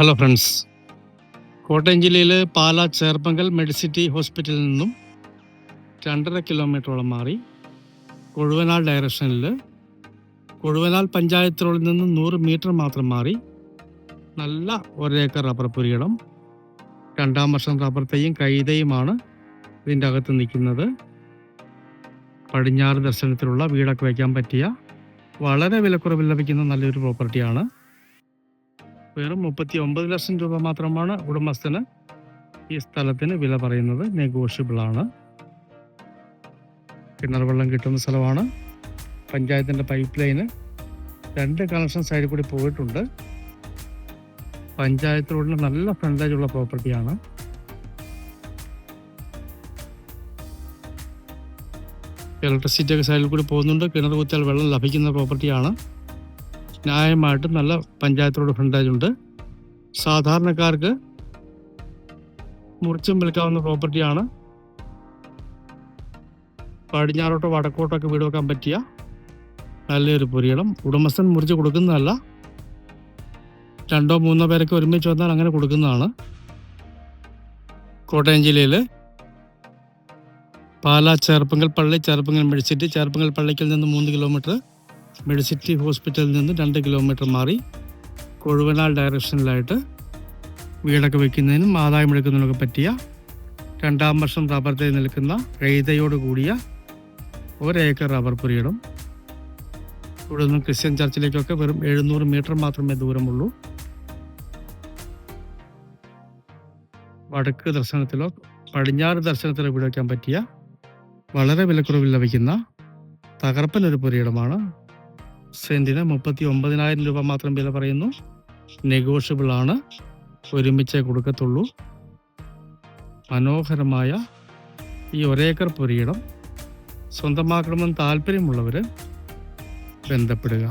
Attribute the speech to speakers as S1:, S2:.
S1: Hello friends, Kottayam ജില്ലയിൽ Pala Cherpunkal Medicity ഹോസ്പിറ്റലിൽ നിന്നും 2.5 കിലോമീറ്ററോളം മാറി കൊഴുവനാൽ ഡയറക്ഷനിൽ കൊഴുവനാൽ പഞ്ചായത്ത് റോഡിൽ നിന്ന് 100 മീറ്റർ മാത്രം മാറി നല്ല 1 ഏക്കർ റബ്ബർ പുരയിടം, 2ാം വർഷം റബ്ബർ തൈയും കൈതയുമാണ് ഇതിൻ്റെ അകത്ത് നിൽക്കുന്നത്. പടിഞ്ഞാറ് ദർശനത്തിലുള്ള വീടൊക്കെ വയ്ക്കാൻ പറ്റിയ വളരെ വിലക്കുറവിൽ ലഭിക്കുന്ന നല്ലൊരു പ്രോപ്പർട്ടിയാണ്. വെറും 39 ലക്ഷം രൂപ മാത്രമാണ് ഉടമസ്ഥന് ഈ സ്ഥലത്തിന് വില പറയുന്നത്. നെഗോഷ്യബിൾ ആണ്. കിണർ വെള്ളം കിട്ടുന്ന സ്ഥലമാണ്. പഞ്ചായത്തിൻ്റെ പൈപ്പ് ലൈന് 2 കണക്ഷൻ സൈഡിൽ കൂടി പോയിട്ടുണ്ട്. പഞ്ചായത്ത് റോഡിന് നല്ല ഫ്രണ്ടേജ് ഉള്ള പ്രോപ്പർട്ടിയാണ്. ഇലക്ട്രിസിറ്റി ഒക്കെ സൈഡിൽ കൂടി പോകുന്നുണ്ട്. കിണർ കുത്തിയാൽ വെള്ളം ലഭിക്കുന്ന പ്രോപ്പർട്ടിയാണ്. ന്യായമായിട്ട് നല്ല പഞ്ചായത്ത് റോഡ് ഫ്രണ്ടേജ് ഉണ്ട്. സാധാരണക്കാർക്ക് മുറിച്ചും വിൽക്കാവുന്ന പ്രോപ്പർട്ടിയാണ്. പടിഞ്ഞാറോട്ടോ വടക്കോട്ടൊക്കെ വീട് വെക്കാൻ പറ്റിയ നല്ലൊരു പുരയിടം. ഉടമസ്ഥൻ മുറിച്ച് കൊടുക്കുന്നതല്ല, 2 3 പേരൊക്കെ ഒരുമിച്ച് വന്നാൽ അങ്ങനെ കൊടുക്കുന്നതാണ്. കോട്ടയം ജില്ലയിൽ പാലാ ചേർപ്പങ്കൽ പള്ളി, ചേർപ്പങ്കൽ മെഡിസിറ്റി, ചേർപ്പങ്കൽ പള്ളിക്കൽ നിന്ന് 3 കിലോമീറ്റർ, മെഡിസിറ്റി ഹോസ്പിറ്റലിൽ നിന്ന് 2 കിലോമീറ്റർ മാറി കൊഴുവനാൽ ഡയറക്ഷനിലായിട്ട് വീടൊക്കെ വയ്ക്കുന്നതിനും ആദായം എടുക്കുന്നതിനൊക്കെ പറ്റിയ 2ാം വർഷം റബ്ബർ തൈ നിൽക്കുന്ന കൈതയോട് കൂടിയ 1 ഏക്കർ റബ്ബർ പുരയിടം. ഇവിടെ നിന്നും ക്രിസ്ത്യൻ ചർച്ചിലേക്കൊക്കെ വെറും 700 മീറ്റർ മാത്രമേ ദൂരമുള്ളൂ. വടക്ക് ദർശനത്തിലോ പടിഞ്ഞാറ് ദർശനത്തിലോ വീട് വയ്ക്കാൻ പറ്റിയ വളരെ വിലക്കുറവിൽ ലഭിക്കുന്ന തകർപ്പനൊരു പുരയിടമാണ്. സെന്റിന് 39,000 രൂപ മാത്രം വില പറയുന്നു. നെഗോഷ്യബിൾ ആണ്. ഒരുമിച്ചേ കൊടുക്കത്തുള്ളൂ. മനോഹരമായ ഈ 1 ഏക്കർ പുരയിടം സ്വന്തമാക്കണമെന്ന് താല്പര്യമുള്ളവർ ബന്ധപ്പെടുക.